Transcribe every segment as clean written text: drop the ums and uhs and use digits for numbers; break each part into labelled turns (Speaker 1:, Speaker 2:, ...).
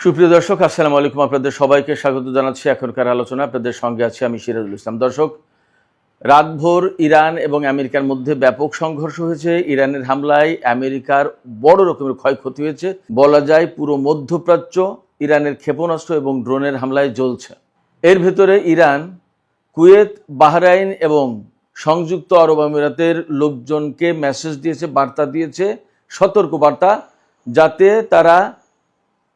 Speaker 1: সুপ্রিয় দর্শক, আসসালামু আলাইকুম। আপনাদের সবাইকে স্বাগত জানাচ্ছি এখনকার আলোচনা। আপনাদের সঙ্গে আছি আমি সিরাজুল ইসলাম। দর্শক, রাতভর ইরান এবং আমেরিকার মধ্যে ব্যাপক সংঘর্ষ হয়েছে। ইরানের হামলায় আমেরিকার বড় রকমের ক্ষয়ক্ষতি হয়েছে। বলা যায় পুরো মধ্যপ্রাচ্য ইরানের ক্ষেপণাস্ত্র এবং ড্রোনের হামলায় জ্বলছে। এর ভেতরে ইরান কুয়েত, বাহরাইন এবং সংযুক্ত আরব আমিরাতের লোকজনকে মেসেজ দিয়েছে, বার্তা দিয়েছে, সতর্ক বার্তা, যাতে তারা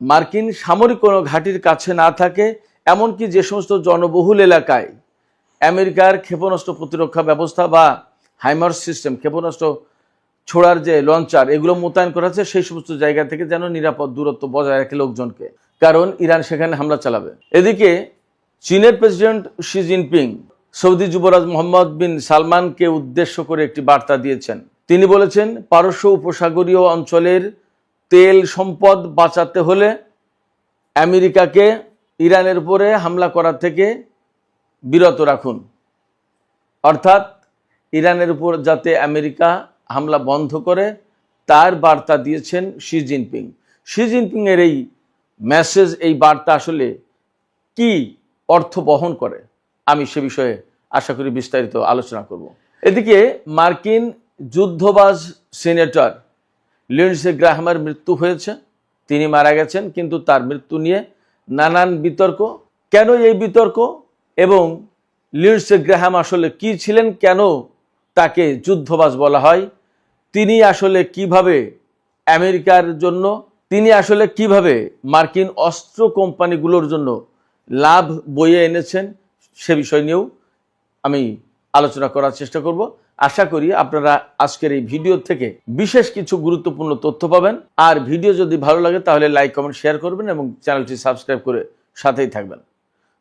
Speaker 1: মার্কিন সামরিক কোনো ঘাঁটির কাছে না থাকে। এমনকি যে সমস্ত জনবহুল এলাকায় আমেরিকার ক্ষেপণাস্ত্র প্রতিরক্ষা ব্যবস্থা বা হাইমার্স সিস্টেম, ক্ষেপণাস্ত্র ছোড়ার যে লঞ্চার, এগুলো মোতায়েন করা আছে, সেই সমস্ত জায়গা থেকে যেন নিরাপদ দূরত্ব বজায় রাখে লোকজনকে, কারণ ইরান সেখানে হামলা চালাবে। এদিকে চীনের প্রেসিডেন্ট শি জিনপিং সৌদি যুবরাজ মোহাম্মদ বিন সালমানকে উদ্দেশ্য করে একটি বার্তা দিয়েছেন। তিনি বলেছেন, পারস্য উপসাগরীয় অঞ্চলের তেল সম্পদ বাঁচাতে হলে আমেরিকাকে ইরানের উপরে হামলা করা থেকে বিরত রাখুন। অর্থাৎ ইরানের উপর যাতে আমেরিকা হামলা বন্ধ করে, তার বার্তা দিয়েছেন শি জিনপিং। শি জিনপিংয়ের এই মেসেজ, এই বার্তা আসলে কি অর্থ বহন করে, আমি সে বিষয়ে আশা করি বিস্তারিত আলোচনা করব। এদিকে মার্কিন যুদ্ধবাজ সিনেটর লিন্ডসে গ্রাহামের মৃত্যু হয়েছে। তিনি মারা গেছেন, কিন্তু তার মৃত্যু নিয়ে নানান বিতর্ক। কেন এই বিতর্ক এবং লিন্ডসে গ্রাহাম আসলে কি ছিলেন, কেন তাকে যুদ্ধবাজ বলা হয়, তিনি আসলে কিভাবে আমেরিকার জন্য, তিনি আসলে কিভাবে মার্কিন অস্ত্র কোম্পানিগুলোর জন্য লাভ বয়ে এনেছেন, সে বিষয় নিয়েও আমি আলোচনা করার চেষ্টা করব। আশা করি আপনারা আজকের এই ভিডিও থেকে বিশেষ কিছু গুরুত্বপূর্ণ তথ্য পাবেন। আর ভিডিও যদি ভালো লাগে তাহলে লাইক, কমেন্ট, শেয়ার করবেন এবং চ্যানেলটি সাবস্ক্রাইব করে সাথেই থাকবেন।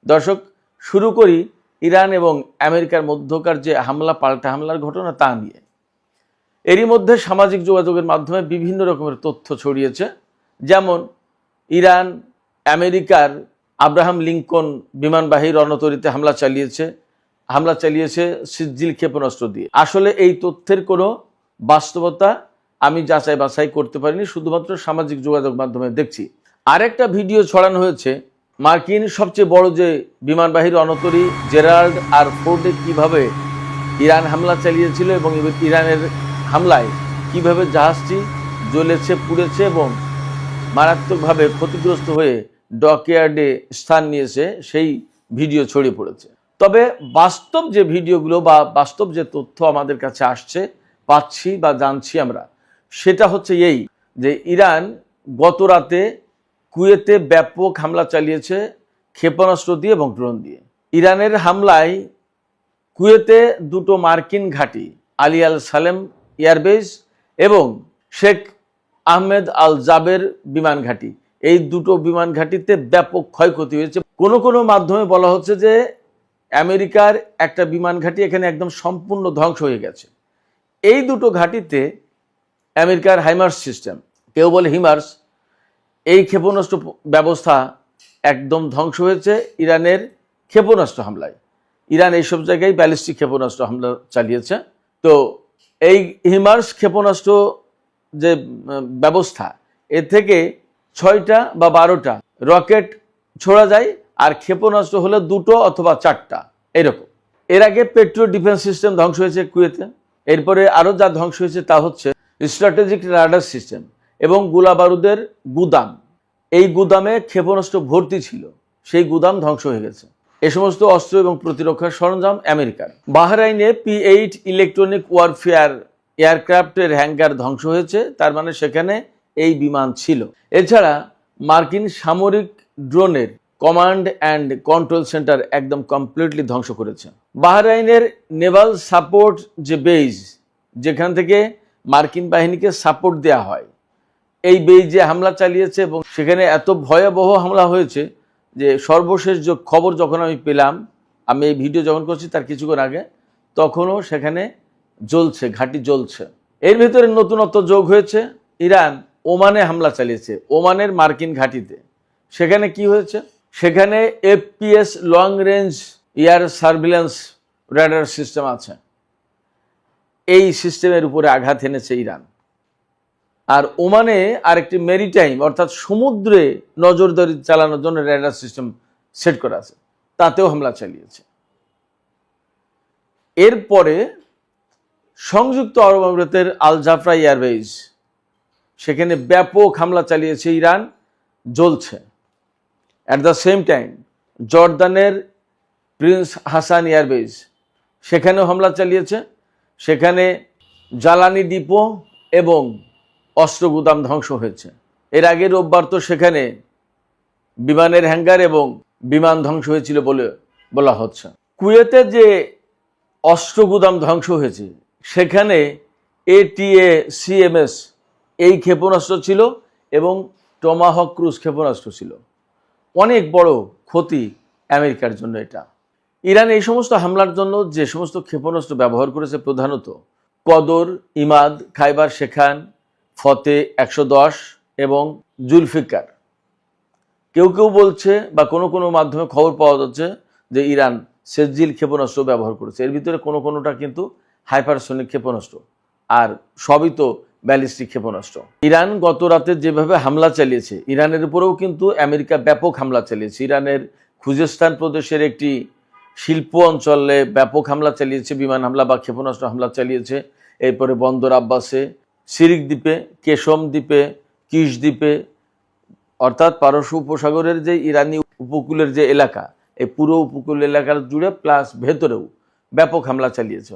Speaker 1: দর্শক, শুরু করি ইরান এবং আমেরিকার মধ্যকার যে হামলা, পাল্টা হামলার ঘটনা, তা নিয়ে। এরই মধ্যে সামাজিক যোগাযোগের মাধ্যমে বিভিন্ন রকমের তথ্য ছড়িয়েছে। যেমন ইরান আমেরিকার আব্রাহাম লিঙ্কন বিমানবাহী রণতরীতে হামলা চালিয়েছে সিজিল ক্ষেপণাস্ত্র দিয়ে। আসলে এই তথ্যের কোনো বাস্তবতা আমি যাচাই বাছাই করতে পারিনি, শুধুমাত্র সামাজিক যোগাযোগ মাধ্যমে দেখছি। আরেকটা ভিডিও ছড়ানো হয়েছে, মার্কিন সবচেয়ে বড় যে বিমানবাহী রণতরী জেরাল্ড আর ফোর্ডে কিভাবে ইরান হামলা চালিয়েছিল এবং ইরানের হামলায় কিভাবে জাহাজটি জ্বলেছে, পুড়েছে এবং মারাত্মকভাবে ক্ষতিগ্রস্ত হয়ে ডকইয়ার্ডে স্থান নিয়েছে, সেই ভিডিও ছড়িয়ে পড়েছে। তবে বাস্তব যে ভিডিওগুলো বা বাস্তব যে তথ্য আমাদের কাছে আসছে, পাচ্ছি বা জানছি আমরা, সেটা হচ্ছে এই যে ইরান গত রাতে কুয়েতে ব্যাপক হামলা চালিয়েছে ক্ষেপণাস্ত্র দিয়ে এবং ড্রোন দিয়ে। ইরানের হামলায় কুয়েতে দুটো মার্কিন ঘাঁটি, আলী আল সালেম এয়ারবেস এবং শেখ আহমেদ আল জাবের বিমান ঘাঁটি, এই দুটো বিমান ঘাঁটিতে ব্যাপক ক্ষয়ক্ষতি হয়েছে। কোনো কোনো মাধ্যমে বলা হচ্ছে যে আমেরিকার একটা বিমান ঘাঁটি এখানে একদম সম্পূর্ণ ধ্বংস হয়ে গেছে। এই দুটো ঘাঁটিতে আমেরিকার হাইমার্স সিস্টেম, কেউ বলে হিমার্স, এই ক্ষেপণাস্ত্র ব্যবস্থা একদম ধ্বংস হয়েছে ইরানের ক্ষেপণাস্ত্র হামলায়। ইরান এইসব জায়গায় ব্যালিস্টিক ক্ষেপণাস্ত্র হামলা চালিয়েছে। তো এই হিমার্স ক্ষেপণাস্ত্র যে ব্যবস্থা, এ থেকে 6টা বা 12টা রকেট ছোড়া যায়, আর ক্ষেপণাস্ত্র হলে 2টো অথবা 4টা এরকম। এর আগে পেট্রো ডিফেন্স সিস্টেম ধ্বংস হয়েছে কুয়েতে। এরপরে আরও যা ধ্বংস হয়েছে তা হচ্ছে স্ট্র্যাটেজিক রাডার সিস্টেম এবং গোলা বারুদের গুদাম। এই গুদামে ক্ষেপণাস্ত্র ভর্তি ছিল, সেই গুদাম ধ্বংস হয়ে গেছে। এ সমস্ত অস্ত্র এবং প্রতিরক্ষার সরঞ্জাম আমেরিকার। বাহরাইনে P-8 ইলেকট্রনিক ওয়ারফেয়ার এয়ারক্রাফটের হ্যাঙ্গার ধ্বংস হয়েছে, তার মানে সেখানে এই বিমান ছিল। এছাড়া মার্কিন সামরিক ড্রোনের কমান্ড অ্যান্ড কন্ট্রোল সেন্টার একদম কমপ্লিটলি ধ্বংস করেছে। বাহরাইনের নেভাল সাপোর্ট যে বেজ, যেখান থেকে মার্কিন বাহিনীকে সাপোর্ট দেওয়া হয়, এই বেজে হামলা চালিয়েছে এবং সেখানে এত ভয়াবহ হামলা হয়েছে যে সর্বশেষ যে খবর যখন আমি পেলাম, আমি এই ভিডিও যখন করছি তার কিছুক্ষণ আগে, তখনও সেখানে জ্বলছে, ঘাঁটি জ্বলছে। এর ভিতরে নতুনত্ব যোগ হয়েছে, ইরান ওমানে হামলা চালিয়েছে, ওমানের মার্কিন ঘাঁটিতে। সেখানে কি হয়েছে, সেখানে FPS long range air surveillance radar system আছে। এই সিস্টেমের উপরে আঘাত এনেছে ইরান। আর ওমানে আরেকটি মেরিটাইম অর্থাৎ সমুদ্রে নজরদারি চালানোর জন্য রেডার সিস্টেম সেট করা আছে, তাতেও হামলা চালিয়েছে। এরপরে সংযুক্ত আরব আমিরাতের আল জাফরা এয়ারবেজ, সেখানে ব্যাপক হামলা চালিয়েছে ইরান, জ্বলছে। অ্যাট দ্য সেম টাইম জর্দানের প্রিন্স হাসান এয়ারবেজ, সেখানেও হামলা চালিয়েছে। সেখানে জ্বালানি ডিপো এবং অস্ত্র গুদাম ধ্বংস হয়েছে। এর আগে রোববার তো সেখানে বিমানের হ্যাঙ্গার এবং বিমান ধ্বংস হয়েছিল বলে বলা হচ্ছে। কুয়েতে যে অস্ত্র গুদাম ধ্বংস হয়েছে সেখানে ATACMS এই ক্ষেপণাস্ত্র ছিল এবং টমাহক ক্রুজ ক্ষেপণাস্ত্র ছিল। অনেক বড় ক্ষতি আমেরিকার জন্য এটা। ইরান এই সমস্ত হামলার জন্য যে সমস্ত ক্ষেপণাস্ত্র ব্যবহার করেছে, প্রধানত কদর, ইমাদ, খাইবার শেখান, ফতে 110 এবং জুলফিকার। কেউ কেউ বলছে বা কোনো কোনো মাধ্যমে খবর পাওয়া যাচ্ছে যে ইরান সেজিল ক্ষেপণাস্ত্র ব্যবহার করেছে। এর ভিতরে কোনোটা কিন্তু হাইপারসনিক ক্ষেপণাস্ত্র, আর সবই তো ব্যালিস্টিক ক্ষেপণাস্ত্র। ইরান গত রাতে যেভাবে হামলা চালিয়েছে, ইরানের উপরেও কিন্তু আমেরিকা ব্যাপক হামলা চালিয়েছে। ইরানের খুজেস্তান প্রদেশের একটি শিল্প অঞ্চলে ব্যাপক হামলা চালিয়েছে, বিমান হামলা বা ক্ষেপণাস্ত্র হামলা চালিয়েছে। এরপরে বন্দর আব্বাসে, সিরিক দ্বীপে, কেশম দ্বীপে, কিশ দ্বীপে, অর্থাৎ পারস্য উপসাগরের যে ইরানি উপকূলের যে এলাকা, এই পুরো উপকূল এলাকার জুড়ে প্লাস ভেতরেও ব্যাপক হামলা চালিয়েছে,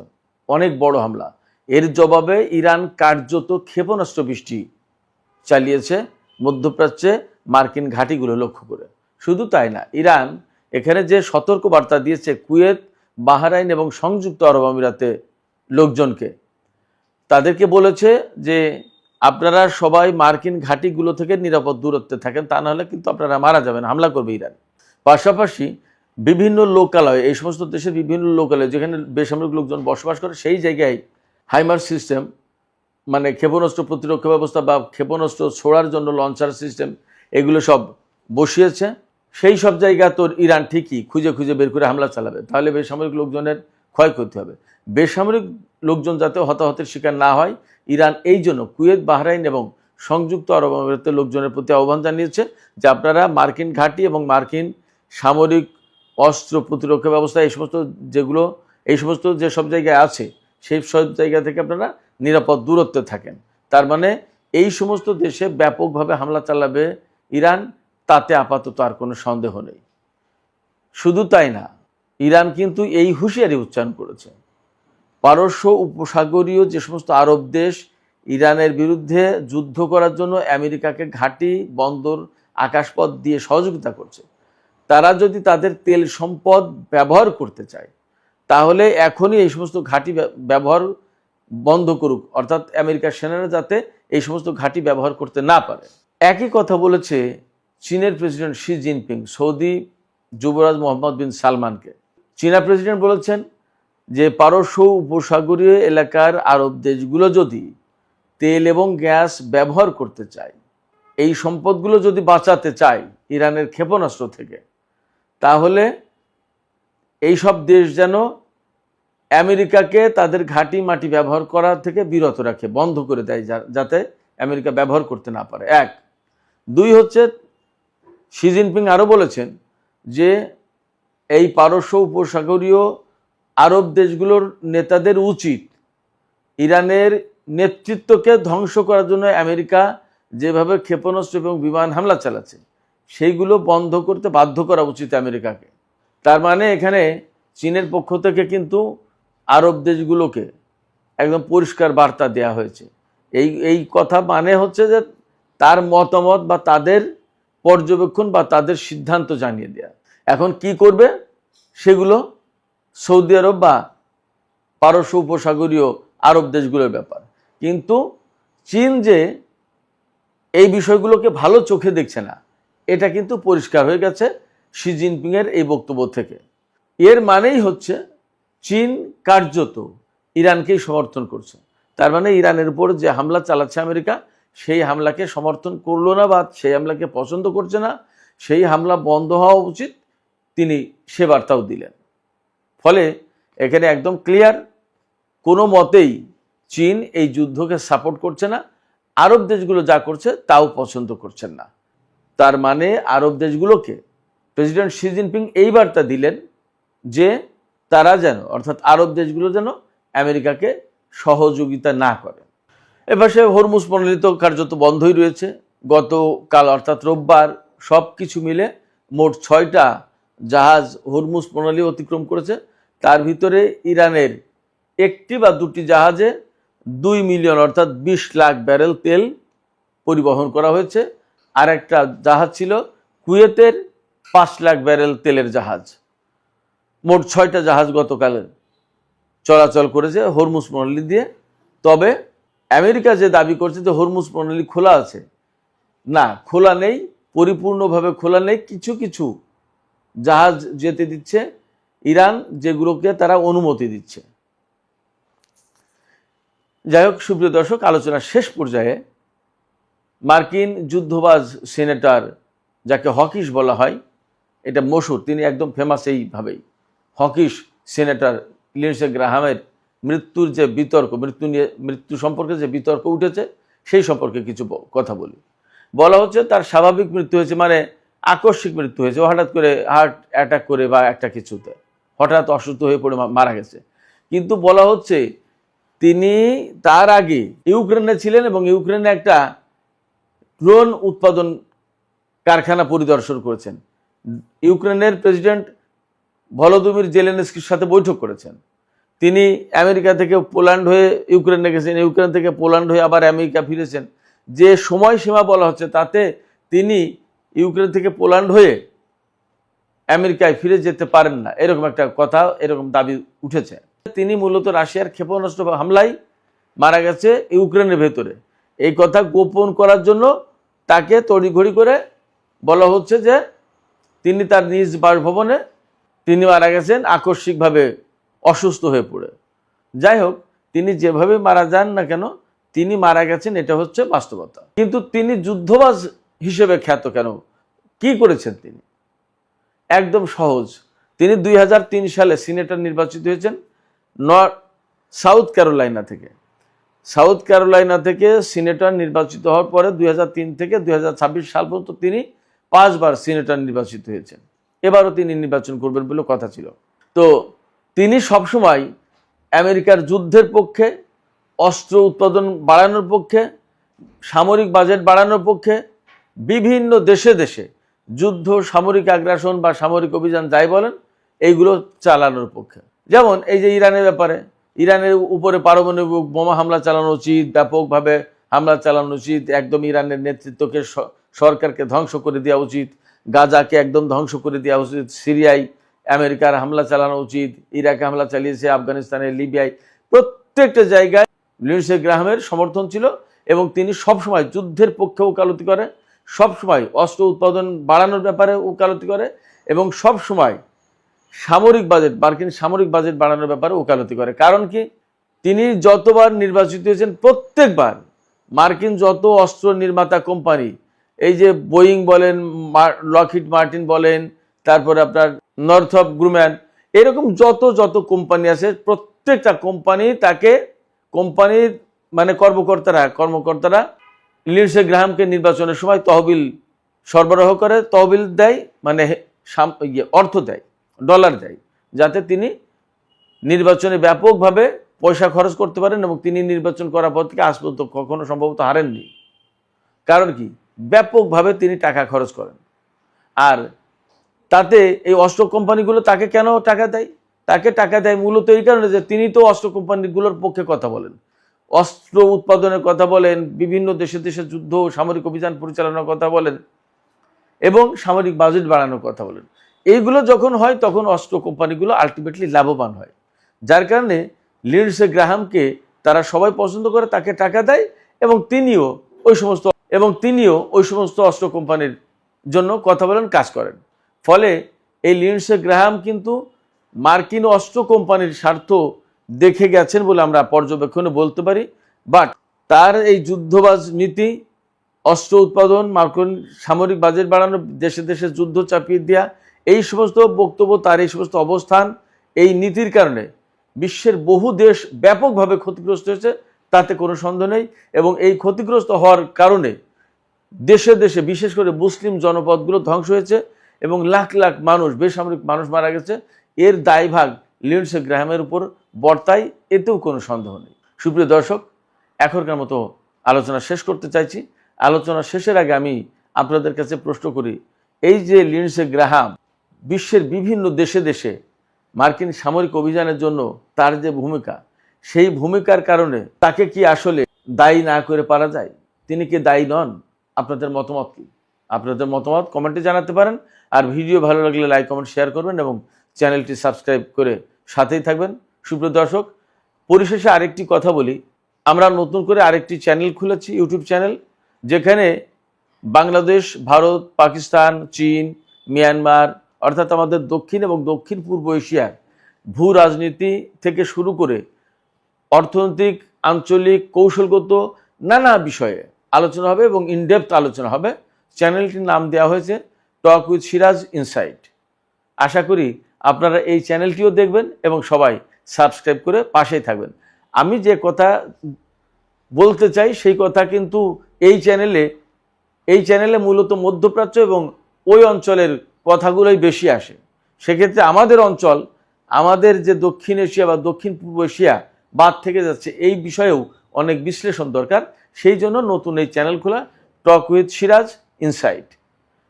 Speaker 1: অনেক বড় হামলা। এর জবাবে ইরান কার্যত ক্ষেপণাস্ত্র বৃষ্টি চালিয়েছে মধ্যপ্রাচ্যে মার্কিন ঘাঁটিগুলো লক্ষ্য করে। শুধু তাই না, ইরান এখানে যে সতর্ক বার্তা দিয়েছে কুয়েত, বাহরাইন এবং সংযুক্ত আরব আমিরাতে লোকজনকে, তাদেরকে বলেছে যে আপনারা সবাই মার্কিন ঘাঁটিগুলো থেকে নিরাপদ দূরত্বে থাকেন, তা নাহলে কিন্তু আপনারা মারা যাবেন, হামলা করবে ইরান। পাশাপাশি বিভিন্ন লোকালয়, এই সমস্ত দেশের বিভিন্ন লোকালয় যেখানে বেসামরিক লোকজন বসবাস করে, সেই জায়গায় হাইমার সিস্টেম, মানে ক্ষেপণাস্ত্র প্রতিরক্ষা ব্যবস্থা বা ক্ষেপণাস্ত্র ছোড়ার জন্য লঞ্চার সিস্টেম, এগুলো সব বসিয়েছে। সেই সব জায়গা তো ইরান ঠিকই খুঁজে খুঁজে বের করে হামলা চালাবে, তাহলে বেসামরিক লোকজনের ক্ষয়ক্ষতি হবে। বেসামরিক লোকজন যাতে হতাহতের শিকার না হয়, ইরান এই জন্য কুয়েত, বাহরাইন এবং সংযুক্ত আরব আমিরাতের লোকজনের প্রতি আহ্বান জানিয়েছে যে আপনারা মার্কিন ঘাঁটি এবং মার্কিন সামরিক অস্ত্র প্রতিরক্ষা ব্যবস্থা এই সমস্ত যেসব জায়গায় আছে, সেই সব জায়গা থেকে আপনারা নিরাপদ দূরত্বে থাকেন। তার মানে এই সমস্ত দেশে ব্যাপকভাবে হামলা চালাবে ইরান, তাতে আপাতত আর কোনো সন্দেহ নেই। শুধু তাই না, ইরান কিন্তু এই হুঁশিয়ারি উচ্চারণ করেছে, পারস্য উপসাগরীয় যে সমস্ত আরব দেশ ইরানের বিরুদ্ধে যুদ্ধ করার জন্য আমেরিকাকে ঘাঁটি, বন্দর, আকাশপথ দিয়ে সহযোগিতা করছে, তারা যদি তাদের তেল সম্পদ ব্যবহার করতে চায় তাহলে এখনই এই সমস্ত ঘাঁটি ব্যবহার বন্ধ করুক, অর্থাৎ আমেরিকার সেনারা যাতে এই সমস্ত ঘাঁটি ব্যবহার করতে না পারে। একই কথা বলেছে চীনের প্রেসিডেন্ট শি জিনপিং সৌদি যুবরাজ মোহাম্মদ বিন সালমানকে। চীনা প্রেসিডেন্ট বলেছেন যে পারস্য উপসাগরীয় এলাকার আরব দেশগুলো যদি তেল এবং গ্যাস ব্যবহার করতে চায়, এই সম্পদগুলো যদি বাঁচাতে চায় ইরানের ক্ষেপণাস্ত্র থেকে, তাহলে এই সব দেশ যেন আমেরিকাকে তাদের ঘাঁটি মাটি ব্যবহার করা থেকে বিরত রাখে, বন্ধ করে দেয়, যাতে আমেরিকা ব্যবহার করতে না পারে। 1, 2 হচ্ছে শি জিনপিং আরও বলেছেন যে এই পারস্য উপসাগরীয় আরব দেশগুলোর নেতাদের উচিত ইরানের নেতৃত্বকে ধ্বংস করার জন্য আমেরিকা যেভাবে ক্ষেপণাস্ত্র এবং বিমান হামলা চালাচ্ছে সেইগুলো বন্ধ করতে বাধ্য করা উচিত আমেরিকাকে। তার মানে এখানে চীনের পক্ষ থেকে কিন্তু আরব দেশগুলোকে একদম পরিষ্কার বার্তা দেওয়া হয়েছে। এই কথা মানে হচ্ছে যে তার মতামত বা তাদের পর্যবেক্ষণ বা তাদের সিদ্ধান্ত জানিয়ে দেয়া। এখন কি করবে সেগুলো সৌদি আরব বা পারস্য উপসাগরীয় আরব দেশগুলোর ব্যাপার, কিন্তু চীন যে এই বিষয়গুলোকে ভালো চোখে দেখছে না, এটা কিন্তু পরিষ্কার হয়ে গেছে শি জিনপিংয়ের এই বক্তব্য থেকে। এর মানেই হচ্ছে চীন কার্যত ইরানকেই সমর্থন করছে। তার মানে ইরানের উপর যে হামলা চালাচ্ছে আমেরিকা, সেই হামলাকে সমর্থন করলো না বা সেই হামলাকে পছন্দ করছে না, সেই হামলা বন্ধ হওয়া উচিত, তিনি সে বার্তাও দিলেন। ফলে এখানে একদম ক্লিয়ার, কোনো মতেই চীন এই যুদ্ধকে সাপোর্ট করছে না, আরব দেশগুলো যা করছে তাও পছন্দ করছেন না। তার মানে আরব দেশগুলোকে প্রেসিডেন্ট শি জিনপিং এই বার্তা দিলেন যে তারা যেন, অর্থাৎ আরব দেশগুলো যেন আমেরিকাকে সহযোগিতা না করে। এপাশে হরমুজ প্রণালী তো কার্যত বন্ধই রয়েছে। গতকাল অর্থাৎ রোববার সব কিছু মিলে মোট 6টা জাহাজ হরমুজ প্রণালী অতিক্রম করেছে। তার ভিতরে ইরানের 1টি বা 2টি জাহাজে 2 মিলিয়ন অর্থাৎ 20 লাখ ব্যারেল তেল পরিবহন করা হয়েছে। আর একটা জাহাজ ছিল কুয়েতের 5 লাখ ব্যারেল তেলের জাহাজ। মোট 6টা জাহাজ গতকাল চলাচল করেছে হরমুজ প্রণালী দিয়ে। তবে আমেরিকা যে দাবি করছে যে হরমুজ প্রণালী খোলা আছে, না, খোলা নেই, পরিপূর্ণভাবে খোলা নেই। কিছু কিছু জাহাজ যেতে দিচ্ছে ইরান, যেগুলোকে তারা অনুমতি দিচ্ছে। যাই হোক সুপ্রিয় দর্শক, আলোচনার শেষ পর্যায়ে মার্কিন যুদ্ধবাজ সিনেটর, যাকে হকিস বলা হয়, এটা মশহুর, তিনি একদম ফেমাস এইভাবেই, হকিস সিনেটর লিন্ডসে গ্রাহামের মৃত্যুর যে বিতর্ক, মৃত্যু সম্পর্কে যে বিতর্ক উঠেছে সেই সম্পর্কে কিছু কথা বলি। বলা হচ্ছে তার স্বাভাবিক মৃত্যু হয়েছে, মানে আকস্মিক মৃত্যু হয়েছে, হঠাৎ করে হার্ট অ্যাটাক করে বা একটা কিছুতে হঠাৎ অসুস্থ হয়ে পড়ে মারা গেছে। কিন্তু বলা হচ্ছে তিনি তার আগে ইউক্রেনে ছিলেন এবং ইউক্রেনে একটা ড্রোন উৎপাদন কারখানা পরিদর্শন করেছেন। ইউক্রেনের প্রেসিডেন্ট ভলোদিমির জেলেনস্কির সাথে বৈঠক করেছেন। তিনি আমেরিকা থেকে পোল্যান্ড হয়ে ইউক্রেনে গেছেন, ইউক্রেন থেকে পোল্যান্ড হয়ে আবার আমেরিকা ফিরেছেন। যে সময়সীমা বলা হচ্ছে তাতে তিনি ইউক্রেন থেকে পোল্যান্ড হয়ে আমেরিকায় ফিরে যেতে পারেন না, এরকম একটা কথা, এরকম দাবি উঠেছে। তিনি মূলত রাশিয়ার ক্ষেপণাস্ত্র হামলায় মারা গেছে ইউক্রেনের ভেতরে, এই কথা গোপন করার জন্য তাকে তড়িঘড়ি করে বলা হচ্ছে যে তিনি তার নিজ বাসভবনে তিনি মারা গেছেন আকস্মিকভাবে অসুস্থ হয়ে পড়ে। যাই হোক, তিনি যেভাবে মারা যান না কেন, তিনি মারা গেছেন, এটা হচ্ছে বাস্তবতা। কিন্তু তিনি যুদ্ধবাজ হিসেবে খ্যাত কেন, কি করেছেন তিনি? একদম সহজ। তিনি 2003 সালে সিনেটর নির্বাচিত হয়েছেন সাউথ ক্যারোলাইনা থেকে সিনেটর নির্বাচিত হওয়ার পরে 2003 থেকে 2026 সাল পর্যন্ত তিনি 5 বার সিনেটর নির্বাচিত হয়েছেন। এবারও তিনি নির্বাচন করবেন বলে কথা ছিল। তো তিনি সবসময় আমেরিকার যুদ্ধের পক্ষে, অস্ত্র উৎপাদন বাড়ানোর পক্ষে, সামরিক বাজেট বাড়ানোর পক্ষে, বিভিন্ন দেশে দেশে যুদ্ধ, সামরিক আগ্রাসন বা সামরিক অভিযান যাই বলেন, এইগুলো চালানোর পক্ষে। যেমন এই যে ইরানের ব্যাপারে, ইরানের উপরে পারমাণবিক বোমা হামলা চালানো উচিত, ব্যাপকভাবে হামলা চালানো উচিত, একদম ইরানের নেতৃত্বকে, সরকারকে ধ্বংস করে দেওয়া উচিত, গাজাকে একদম ধ্বংস করে দেওয়া উচিত, সিরিয়ায় আমেরিকার হামলা চালানো উচিত, ইরাকে হামলা চালিয়েছে, আফগানিস্তানে, লিবিয়ায়, প্রত্যেকটা জায়গায় লিন্ডসে গ্রাহামের সমর্থন ছিল এবং তিনি সবসময় যুদ্ধের পক্ষে ওকালতি করে, সবসময় অস্ত্র উৎপাদন বাড়ানোর ব্যাপারে ওকালতি করে এবং সবসময় মার্কিন সামরিক বাজেট বাড়ানোর ব্যাপারে ওকালতি করে। কারণ কি, তিনি যতবার নির্বাচিত হয়েছেন প্রত্যেকবার মার্কিন যত অস্ত্র নির্মাতা কোম্পানি, এই যে বোয়িং বলেন, লকহিড মার্টিন বলেন, তারপরে আপনার নর্থরপ গ্রুম্যান, এরকম যত কোম্পানি আছে, প্রত্যেকটা কোম্পানি তাকে, কোম্পানির মানে কর্মকর্তারা লিন্ডসে গ্রাহামকে নির্বাচনের সময় তহবিল সরবরাহ করে, তহবিল দেয়, মানে অর্থ দেয়, ডলার দেয়, যাতে তিনি নির্বাচনে ব্যাপকভাবে পয়সা খরচ করতে পারেন এবং তিনি নির্বাচন করার পর থেকে আজ পর্যন্ত কখনো সম্ভবত হারেননি। কারণ কি, ব্যাপকভাবে তিনি টাকা খরচ করেন। আর তাতে এই অস্ত্র কোম্পানিগুলো তাকে কেন টাকা দেয়? তাকে টাকা দেয় মূলত এই কারণে যে তিনি তো অস্ত্র কোম্পানিগুলোর পক্ষে কথা বলেন, অস্ত্র উৎপাদনের কথা বলেন, বিভিন্ন দেশে দেশে যুদ্ধ, সামরিক অভিযান পরিচালনার কথা বলেন এবং সামরিক বাজেট বাড়ানোর কথা বলেন। এইগুলো যখন হয় তখন অস্ত্র কোম্পানিগুলো আলটিমেটলি লাভবান হয়, যার কারণে লিন্ডসে গ্রাহামকে তারা সবাই পছন্দ করে, তাকে টাকা দেয় এবং তিনিও ওই সমস্ত অস্ত্র কোম্পানির জন্য কথা বলেন, কাজ করেন। ফলে এই লিন্ডসে গ্রাহাম কিন্তু মার্কিন অস্ত্র কোম্পানির স্বার্থ দেখে গেছেন বলে আমরা পর্যবেক্ষণে বলতে পারি। বাট তার এই যুদ্ধবাজ নীতি, অস্ত্র উৎপাদন, মার্কিন সামরিক বাজেট বাড়ানো, দেশে দেশে যুদ্ধ চাপিয়ে দেওয়া, এই সমস্ত বক্তব্য, তার এই সমস্ত অবস্থান, এই নীতির কারণে বিশ্বের বহু দেশ ব্যাপকভাবে ক্ষতিগ্রস্ত হয়েছে, তাতে কোনো সন্দেহ নেই। এবং এই ক্ষতিগ্রস্ত হওয়ার কারণে দেশে দেশে বিশেষ করে মুসলিম জনপদগুলো ধ্বংস হয়েছে এবং লাখ লাখ মানুষ, বেসামরিক মানুষ মারা গেছে। এর দায়ভাগ লিন্ডসে গ্রাহামের উপর বর্তায়, এতেও কোনো সন্দেহ নেই। সুপ্রিয় দর্শক, এখনকার মতো আলোচনা শেষ করতে চাইছি। আলোচনা শেষের আগে আমি আপনাদের কাছে প্রশ্ন করি, এই যে লিন্ডসে গ্রাহাম বিশ্বের বিভিন্ন দেশে দেশে মার্কিন সামরিক অভিযানের জন্য তার যে ভূমিকা, সেই ভূমিকার কারণে তাকে কি আসলে দায়ী না করে পারা যায়? তিনি কি দায়ী নন? আপনাদের মতামত কি? আপনাদের মতামত কমেন্টে জানাতে পারেন। আর ভিডিও ভালো লাগলে লাইক, কমেন্ট, শেয়ার করবেন এবং চ্যানেলটি সাবস্ক্রাইব করে সাথেই থাকবেন। সুপ্রিয় দর্শক, পরিশেষে আরেকটি কথা বলি, আমরা নতুন করে আরেকটি চ্যানেল খুলেছি, ইউটিউব চ্যানেল, যেখানে বাংলাদেশ, ভারত, পাকিস্তান, চীন, মিয়ানমার অর্থাৎ আমাদের দক্ষিণ এবং দক্ষিণ পূর্ব এশিয়ার ভূ রাজনীতি থেকে শুরু করে অর্থনৈতিক, আঞ্চলিক, কৌশলগত নানা বিষয়ে আলোচনা হবে এবং ইনডেপথ আলোচনা হবে। চ্যানেলটির নাম দেওয়া হয়েছে টক উইথ সিরাজ ইনসাইট। আশা করি আপনারা এই চ্যানেলটিও দেখবেন এবং সবাই সাবস্ক্রাইব করে পাশেই থাকবেন। আমি যে কথা বলতে চাই সেই কথা কিন্তু এই চ্যানেলে মূলত মধ্যপ্রাচ্য এবং ওই অঞ্চলের কথাগুলোই বেশি আসে। সেক্ষেত্রে আমাদের অঞ্চল, আমাদের যে দক্ষিণ এশিয়া বা দক্ষিণ পূর্ব এশিয়া বাদ থেকে যাচ্ছে, এই বিষয়েও অনেক বিশ্লেষণ দরকার। সেই জন্য নতুন এই চ্যানেল খোলা, টক উইথ সিরাজ ইনসাইট।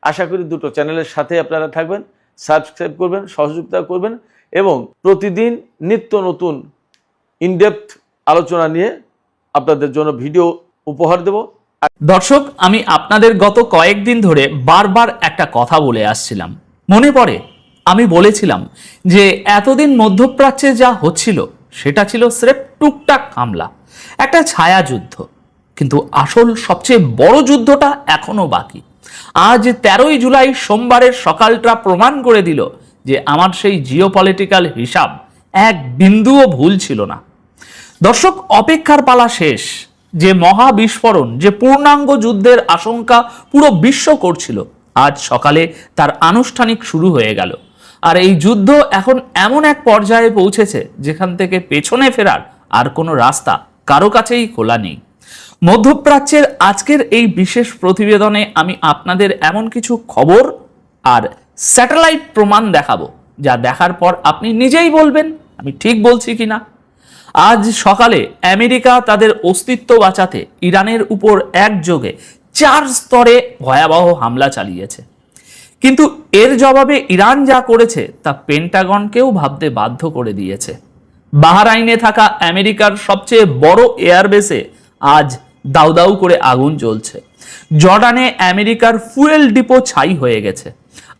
Speaker 1: আশা করি দুটো চ্যানেলের সাথে আপনারা থাকবেন, সাবস্ক্রাইব করবেন, সহযোগিতা করবেন এবং প্রতিদিন নিত্য নতুন ইনডেপথ আলোচনা নিয়ে আপনাদের জন্য ভিডিও উপহার দেব।
Speaker 2: দর্শক, আমি আপনাদের গত কয়েকদিন ধরে বারবার একটা কথা বলে আসছিলাম, মনে পড়ে? আমি বলেছিলাম যে এতদিন মধ্যপ্রাচ্যে যা হচ্ছিল সেটা ছিল স্রেফ টুকটাক হামলা, একটা ছায়া যুদ্ধ। কিন্তু আসল সবচেয়ে বড় যুদ্ধটা এখনো বাকি। আজ 13ই জুলাই সোমবারের সকালটা প্রমাণ করে দিল যে আমার সেই জিওপলিটিক্যাল হিসাব এক বিন্দুও ভুল ছিল না। দর্শক, অপেক্ষার পালা শেষ। যে মহা বিস্ফোরণ, যে পূর্ণাঙ্গ যুদ্ধের আশঙ্কা পুরো বিশ্ব করছিল, আজ সকালে তার আনুষ্ঠানিক শুরু হয়ে গেল। আর এই যুদ্ধ এখন এমন এক পর্যায়ে পৌঁছেছে যেখান থেকে পেছনে ফেরার আর কোনো রাস্তা কারো কাছেই খোলা নেই। মধ্যপ্রাচ্যের আজকের এই বিশেষ প্রতিবেদনে আমি আপনাদের এমন কিছু খবর আর স্যাটেলাইট প্রমাণ দেখাবো, যা দেখার পর আপনি নিজেই বলবেন আমি ঠিক বলছি কিনা। আজ সকালে আমেরিকা তাদের অস্তিত্ব বাঁচাতে ইরানের উপর একযোগে 4 স্তরে ভয়াবহ হামলা চালিয়েছে। কিন্তু এর জবাবে ইরান যা করেছে তা পেন্টাগনকেও ভাবতে বাধ্য করে দিয়েছে। বাহরাইনে থাকা আমেরিকার সবচেয়ে বড় এয়ারবেসে আজ দাউ দাউ করে আগুন জ্বলছে। জর্ডানে আমেরিকার ফুয়েল ডিপো ছাই হয়ে গেছে।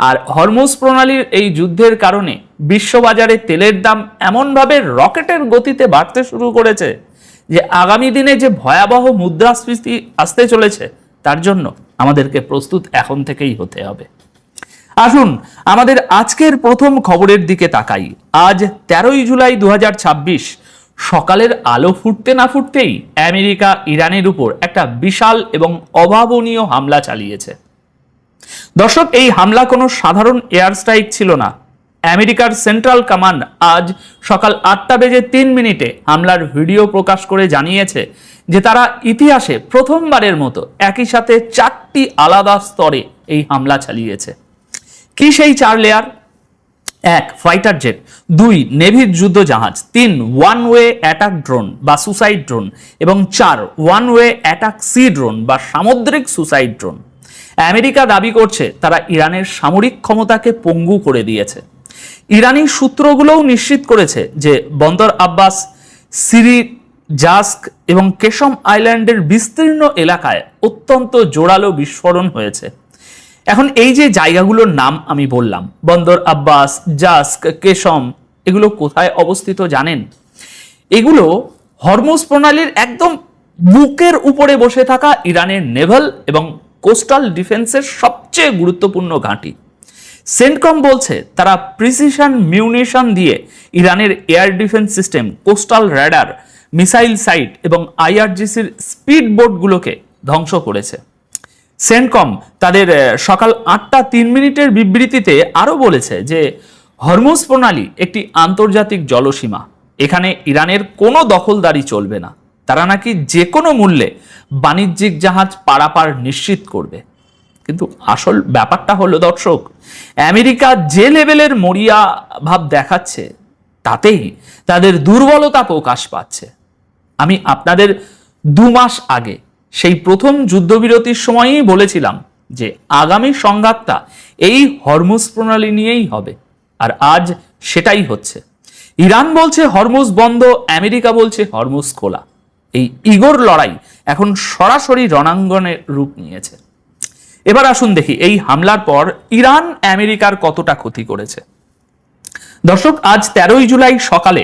Speaker 2: আর হরমুজ প্রণালীর এই যুদ্ধের কারণে বিশ্ববাজারে তেলের দাম এমনভাবে রকেটের গতিতে বাড়তে শুরু করেছে যে আগামী দিনে যে ভয়াবহ মুদ্রাস্ফীতি আসতে চলেছে তার জন্য আমাদেরকে প্রস্তুত এখন থেকেই হতে হবে। আসুন আমাদের আজকের প্রথম খবরের দিকে তাকাই। আজ 13ই জুলাই 2026 সকালের আলো ফুটতে না ফুটতেই আমেরিকা ইরানের উপর একটা বিশাল এবং অভাবনীয় হামলা চালিয়েছে। দর্শক, এই হামলা কোনো সাধারণ এয়ার স্ট্রাইক ছিল না। আমেরিকার সেন্ট্রাল কমান্ড আজ সকাল 8:03 হামলার ভিডিও প্রকাশ করে জানিয়েছে যে তারা ইতিহাসে প্রথমবারের মতো একই সাথে 4টি আলাদা স্তরে এই হামলা চালিয়েছে। কি সেই 4 লেয়ার? 1 ফাইটার জেট, 2 নেভির যুদ্ধ জাহাজ, 3 ওয়ান ওয়ে অ্যাটাক ড্রোন বা সুসাইড ড্রোন এবং 4 one way attack sea drone বা সামুদ্রিক সুসাইড ড্রোন। আমেরিকা দাবি করছে তারা ইরানের সামরিক ক্ষমতাকে পঙ্গু করে দিয়েছে। ইরানি সূত্রগুলোও নিশ্চিত করেছে যে বন্দর আব্বাস, সিরি, জাস্ক এবং কেশম আইল্যান্ডের বিস্তীর্ণ এলাকায় অত্যন্ত জোরালো বিস্ফোরণ হয়েছে। এখন এই যে জায়গাগুলোর নাম আমি বললাম, বন্দর আব্বাস, জাস্ক, কেশম, এগুলো কোথায় অবস্থিত জানেন? এগুলো হরমুজ প্রণালীর একদম বুকের উপরে বসে থাকা ইরানের নেভাল এবং কোস্টাল ডিফেন্সের সবচেয়ে গুরুত্বপূর্ণ ঘাঁটি। সেন্টকম বলছে তারা প্রিসিশন মিউনিশন দিয়ে ইরানের air defence system, coastal radar, missile site এবং আইআরজিসির স্পিড বোটগুলোকে ধ্বংস করেছে। সেন্টকম তাদের সকাল 8:03 বিবৃতিতে আরও বলেছে যে হরমুজ প্রণালী একটি আন্তর্জাতিক জলসীমা, এখানে ইরানের কোনো দখলদারি চলবে না। তারা নাকি যে কোনো মূল্যে বাণিজ্যিক জাহাজ পারাপার নিশ্চিত করবে। কিন্তু আসল ব্যাপারটা হলো দর্শক, আমেরিকা যে লেভেলের মরিয়া ভাব দেখাচ্ছে তাতেই তাদের দুর্বলতা প্রকাশ পাচ্ছে। আমি আপনাদের 2 মাস আগে সেই প্রথম যুদ্ধবিরতির সময়ই বলেছিলাম যে আগামী সংঘাতটা এই হরমুজ প্রণালী নিয়েই হবে, আর আজ সেটাই হচ্ছে। ইরান বলছে হরমুজ বন্ধ, আমেরিকা বলছে হরমুজ খোলা। এই ইগোর লড়াই এখন সরাসরি রণাঙ্গনের রূপ নিয়েছে। এবার আসুন দেখি এই হামলার পর ইরান আমেরিকার কতটা ক্ষতি করেছে। দর্শক, আজ 13ই জুলাই সকালে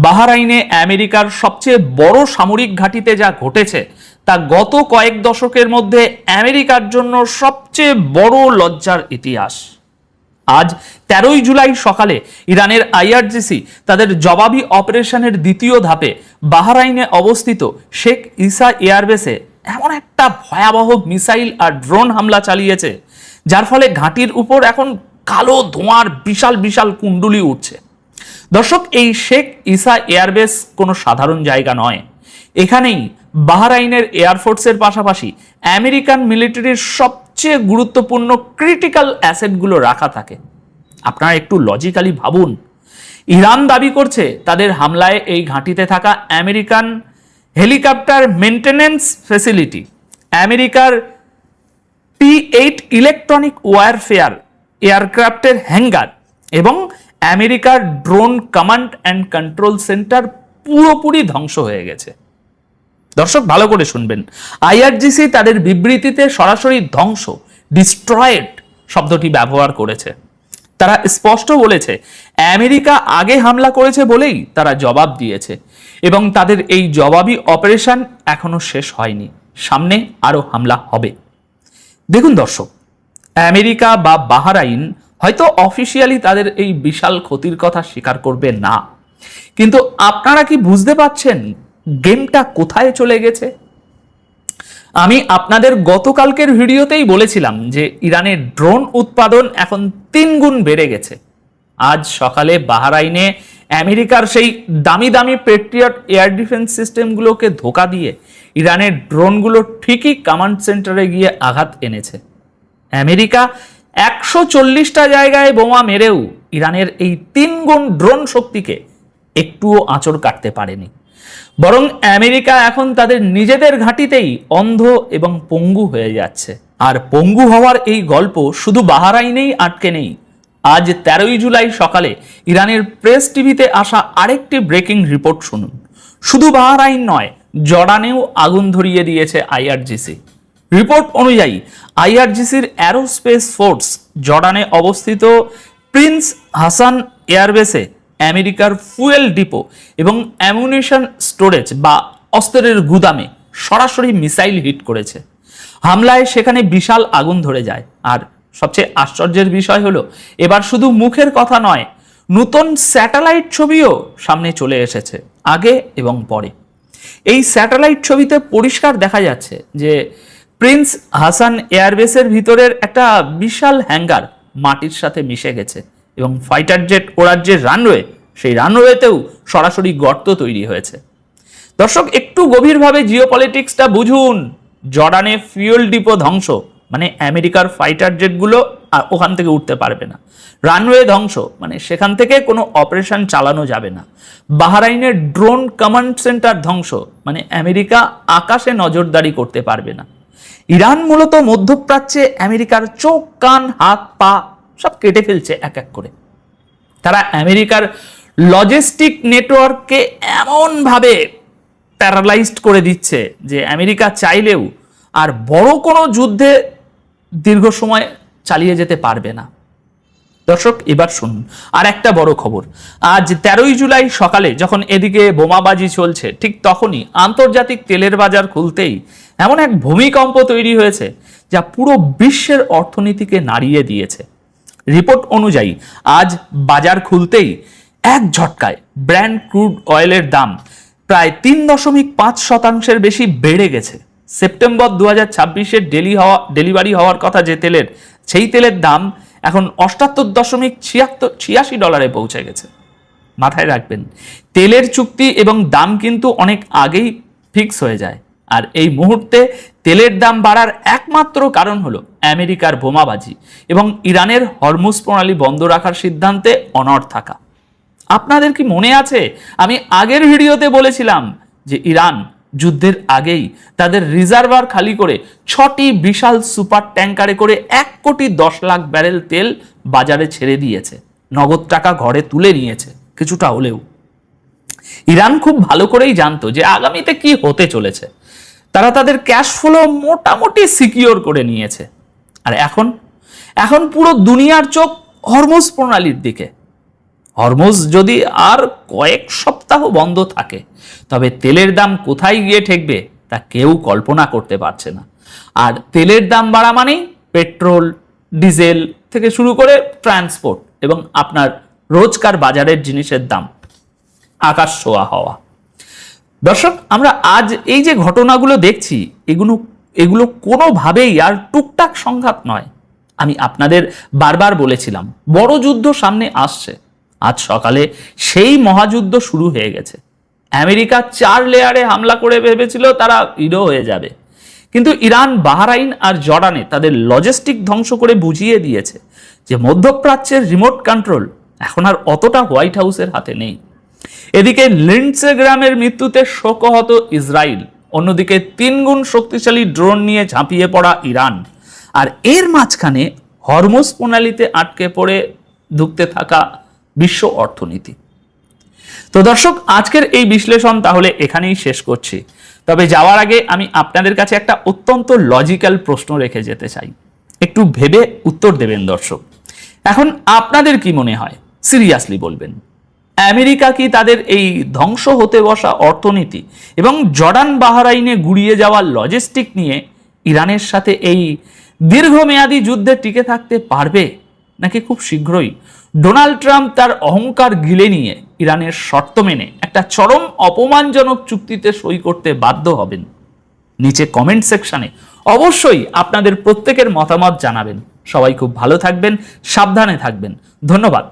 Speaker 2: বাহরাইনে আমেরিকার সবচেয়ে বড় সামরিক ঘাঁটিতে যা ঘটেছে তা গত কয়েক দশকের মধ্যে আমেরিকার জন্য সবচেয়ে বড় লজ্জার ইতিহাস। আজ 13ই জুলাই সকালে ইরানের আইআরজিসি তাদের জবাবি অপারেশনের দ্বিতীয় ধাপে বাহরাইনে অবস্থিত শেখ ইসা এয়ারবেসে এমন একটা ভয়াবহ মিসাইল আর ড্রোন হামলা চালিয়েছে যার ফলে ঘাঁটির উপর এখন কালো ধোঁয়ার বিশাল বিশাল কুণ্ডুলি উঠছে। দর্শক, এই শেখ ইসা এয়ারবেস কোনো সাধারণ জায়গা নয়। এখানেই বাহরাইনের এয়ারফোর্সের পাশাপাশি আমেরিকান মিলিটারির সবচেয়ে গুরুত্বপূর্ণ ক্রিটিক্যাল অ্যাসেটগুলো রাখা থাকে। আপনারা একটু লজিক্যালি ভাবুন, ইরান দাবি করছে তাদের হামলায় এই ঘাঁটিতে থাকা আমেরিকান হেলিকপ্টার মেইনটেনেন্স ফ্যাসিলিটি, আমেরিকার P-8 ইলেকট্রনিক ওয়ারফেয়ার এয়ারক্রাফটের হ্যাঙ্গার এবং আমেরিকার drone command and control centre পুরোপুরি ধ্বংস হয়ে গেছে। দর্শক, ভালো করে শুনবেন, আইআরজিসি তাদের বিবৃতিতে সরাসরি ধ্বংস, ডিস্ট্রয়েড শব্দটি ব্যবহার করেছে। তারা স্পষ্ট বলেছে আমেরিকা আগে হামলা করেছে বলেই তারা জবাব দিয়েছে এবং তাদের এই জবাবি অপারেশন এখনো শেষ হয়নি, সামনে আরো হামলা হবে। দেখুন দর্শক, আমেরিকা বা বাহরাইন হয়তো অফিসিয়ালি তাদের এই বিশাল ক্ষতির কথা স্বীকার করবে না, কিন্তু আপনারা কি বুঝতে পারছেন গেমটা কোথায় চলে গেছে? আমি আপনাদের গতকালকের ভিডিওতেই বলেছিলাম যে ইরানের ড্রোন উৎপাদন এখন 3 গুণ বেড়ে গেছে। আজ সকালে বাহরাইনে আমেরিকার সেই দামি দামি পেট্রিয়ট এয়ার ডিফেন্স সিস্টেমগুলোকে ধোঁকা দিয়ে ইরানের ড্রোনগুলো ঠিকই কমান্ড সেন্টারে গিয়ে আঘাত এনেছে। আমেরিকা 140টা জায়গায় বোমা মেরেও ইরানের এই 3 গুণ ড্রোন শক্তিকে একটুও আঁচড় কাটতে পারেনি, বরং আমেরিকা এখন তাদের নিজেদের ঘাঁটিতেই অন্ধ এবং পঙ্গু হয়ে যাচ্ছে। আর পঙ্গু হওয়ার এই গল্প শুধু বাহরাইনেই আটকে নেই। আজ 13ই জুলাই সকালে ইরানের প্রেস টিভিতে আসা আরেকটি ব্রেকিং রিপোর্ট শুনুন। শুধু বাহরাইন নয়, জর্ডানেও আগুন ধরিয়ে দিয়েছে আইআরজিসি। রিপোর্ট অনুযায়ী আইআরজিসির অ্যারোস্পেস ফোর্স জর্ডানে অবস্থিত প্রিন্স হাসান এয়ারবেসে আমেরিকার ফুয়েল ডিপো এবং অ্যামুনিশন স্টোরেজ বা অস্ত্রের গুদামে সরাসরি মিসাইল হিট করেছে। হামলায় সেখানে বিশাল আগুন ধরে যায়। আর সবচেয়ে আশ্চর্যের বিষয় হলো এবার শুধু মুখের কথা নয়, নতুন স্যাটেলাইট ছবিও সামনে চলে এসেছে, আগে এবং পরে। এই স্যাটেলাইট ছবিতে পরিষ্কার দেখা যাচ্ছে যে প্রিন্স হাসান এয়ারবেসের ভিতরের একটা বিশাল হ্যাঙ্গার মাটির সাথে মিশে গেছে এবং ফাইটার জেট ওড়ার যে রানওয়ে, সেই রানওয়েতেও সরাসরি গর্ত তৈরি হয়েছে। দর্শক, একটু গভীরভাবে জিওপলিটিক্সটা বুঝুন। জর্ডানে ফুয়েল ডিপো ধ্বংস মানে আমেরিকার ফাইটার জেটগুলো ওখান থেকে উঠতে পারবে না। রানওয়ে ধ্বংস মানে সেখান থেকে কোনো অপারেশন চালানো যাবে না। বাহরাইনের ড্রোন কমান্ড সেন্টার ধ্বংস মানে আমেরিকা আকাশে নজরদারি করতে পারবে না। ইরান মূলত মধ্যপ্রাচ্যে আমেরিকার চোখ, কান, হাত, পা সব কেটে ফেলছে এক এক করে। তারা আমেরিকার লজিস্টিক নেটওয়ার্ককে এমনভাবে প্যারালাইজড করে দিচ্ছে যে আমেরিকা চাইলেও আর বড় কোনো যুদ্ধে দীর্ঘ সময় চালিয়ে যেতে পারবে না। দর্শক, এবার শুনুন আর একটা বড় খবর। আজ 13ই জুলাই সকালে যখন এদিকে বোমাবাজি চলছে, ঠিক তখনই আন্তর্জাতিক তেলের বাজার খুলতেই এমন এক ভূমিকম্প তৈরি হয়েছে যা পুরো বিশ্বের অর্থনীতিকে নাড়িয়ে দিয়েছে। রিপোর্ট অনুযায়ী আজ বাজার খুলতেই এক ঝটকায় ব্র্যান্ড ক্রুড অয়েলের দাম প্রায় 3.5% বেশি বেড়ে গেছে। সেপ্টেম্বর 2026-এর ডেলিভারি হওয়ার কথা যে তেলের, সেই তেলের দাম এখন $78.86 পৌঁছে গেছে। মাথায় রাখবেন, তেলের চুক্তি এবং দাম কিন্তু অনেক আগেই ফিক্স হয়ে যায়। আর এই মুহূর্তে তেলের দাম বাড়ার একমাত্র কারণ হলো আমেরিকার বোমাবাজি এবং ইরানের হরমুজ প্রণালী বন্ধ রাখার সিদ্ধান্তে অনড় থাকা। আপনাদের কি মনে আছে, আমি আগের ভিডিওতে বলেছিলাম যে ইরান যুদ্ধের আগেই তাদের রিজার্ভার খালি করে 6টি বিশাল সুপার ট্যাঙ্কারে করে 1,10,00,000 ব্যারেল তেল বাজারে ছেড়ে দিয়েছে, নগদ টাকা ঘরে তুলে নিয়েছে কিছুটা হলেও। ইরান খুব ভালো করেই জানতো যে আগামীতে কি হতে চলেছে, তারা তাদের ক্যাশ ফ্লো মোটামুটি সিকিওর করে নিয়েছে। আর এখন পুরো দুনিয়ার চোখ হরমুজ প্রণালীর দিকে। হরমুজ যদি আর কয়েক সপ্তাহ বন্ধ থাকে তবে তেলের দাম কোথায় গিয়ে ঠেকবে তা কেউ কল্পনা করতে পারছে না। আর তেলের দাম বাড়া মানেই পেট্রোল, ডিজেল থেকে শুরু করে ট্রান্সপোর্ট এবং আপনার রোজকার বাজারের জিনিসের দাম আকাশ ছোঁয়া হওয়া। দর্শক, আমরা আজ এই যে ঘটনাগুলো দেখছি এগুলো কোনোভাবেই আর টুকটাক সংঘাত নয়। আমি আপনাদের বারবার বলেছিলাম বড় যুদ্ধ সামনে আসছে। আজ সকালে সেই মহাযুদ্ধ শুরু হয়ে গেছে। আমেরিকা 4 লেয়ারে হামলা করে ভেবেছিল তারা হিরো হয়ে যাবে, কিন্তু ইরান, বাহরাইন আর জর্ডানে তাদের লজিস্টিক ধ্বংস করে বুঝিয়ে দিয়েছে যে মধ্যপ্রাচ্যের রিমোট কন্ট্রোল এখন আর অতটা হোয়াইট হাউসের হাতে নেই। এদিকে লিন্ডসে গ্রামের মৃত্যুতে শোকাহত ইসরায়েল, অন্যদিকে 3 গুণ শক্তিশালী ড্রোন নিয়ে ঝাঁপিয়ে পড়া ইরান, আর এর মাঝখানে হরমুজ প্রণালীতে আটকে পড়ে ধুঁকতে থাকা বিশ্ব অর্থনীতি। তো দর্শক, আজকের এই বিশ্লেষণ তাহলে এখানেই শেষ করছি। তবে যাওয়ার আগে আমি আপনাদের কাছে একটা অত্যন্ত লজিক্যাল প্রশ্ন রেখে যেতে চাই, একটু ভেবে উত্তর দেবেন দর্শক। এখন আপনাদের কি মনে হয়, সিরিয়াসলি বলবেন, আমেরিকা কি তাদের এই ধ্বংস হতে বসা অর্থনীতি এবং জর্ডান বাহরাইনে গুড়িয়ে যাওয়া লজিস্টিক নিয়ে ইরানের সাথে এই দীর্ঘমেয়াদী যুদ্ধে টিকে থাকতে পারবে, নাকি খুব শীঘ্রই ডোনাল্ড ট্রাম্প তার অহংকার গিলে নিয়ে ইরানের শর্ত মেনে একটা চরম অপমানজনক চুক্তিতে সই করতে বাধ্য হবেন? নিচে কমেন্ট সেকশনে অবশ্যই আপনাদের প্রত্যেকের মতামত জানাবেন। সবাই খুব ভালো থাকবেন, সাবধানে থাকবেন। ধন্যবাদ।